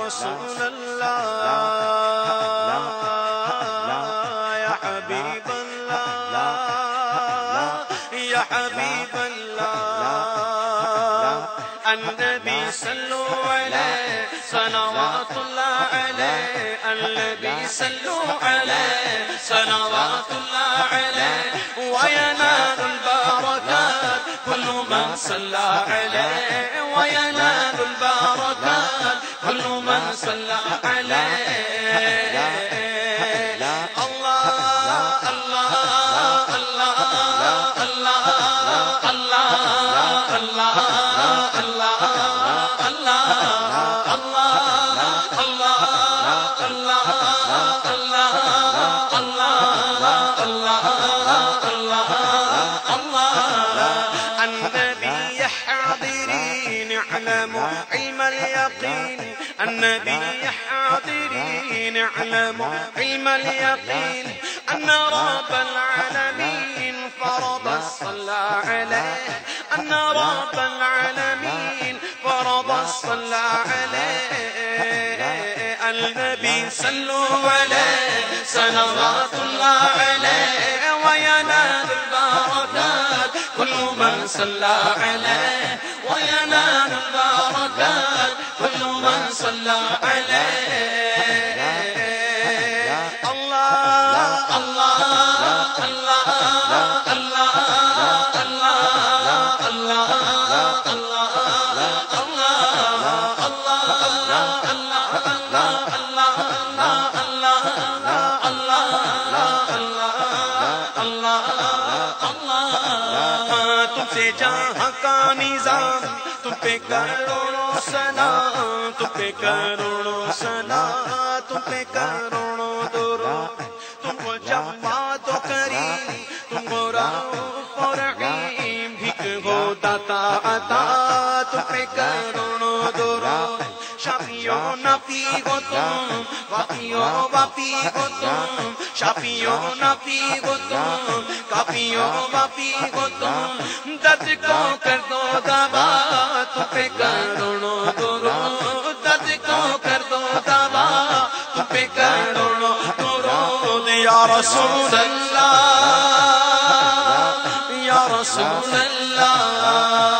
رسول الله يا حبيب الله يا حبيب الله النبي صلوا عليه صلوات الله عليه النبي صلوا عليه صلوات الله عليه وينال البركات كل من صلى عليه وينال البركات كل من صلى عليه الله الله الله الله الله الله الله النبي حاضرين اعلموا علم اليقين النبي حاضرين اعلموا علم اليقين أن رب العالمين فرض الصلاة عليه أن رب العالمين فرض الصلاة عليه النبي صلوا عليه صلوات الله عليه وينال البركات كل من صلى عليه وينال البركات كل من صلى عليه الله الله الله الله الله الله تم سے جہاں کا نظام تم پہ کروڑوں سلام تم پہ کروڑوں سلام تم پہ کروڑوں درود تم کو جواد و کریم تم کو رؤوف و رحیم بھیک ہو داتا عطا تم پہ کروڑوں درود شافیوں نفی ہو تم واقیوں واپی ہو تم شافیوں نفی ہو تم کافیوں واپی ہو تم درد کو کر دو دوا تم پہ کروڑوں درود درد کو کر دو دوا تم پہ کروڑوں درود یا رسول اللہ یا رسول اللہ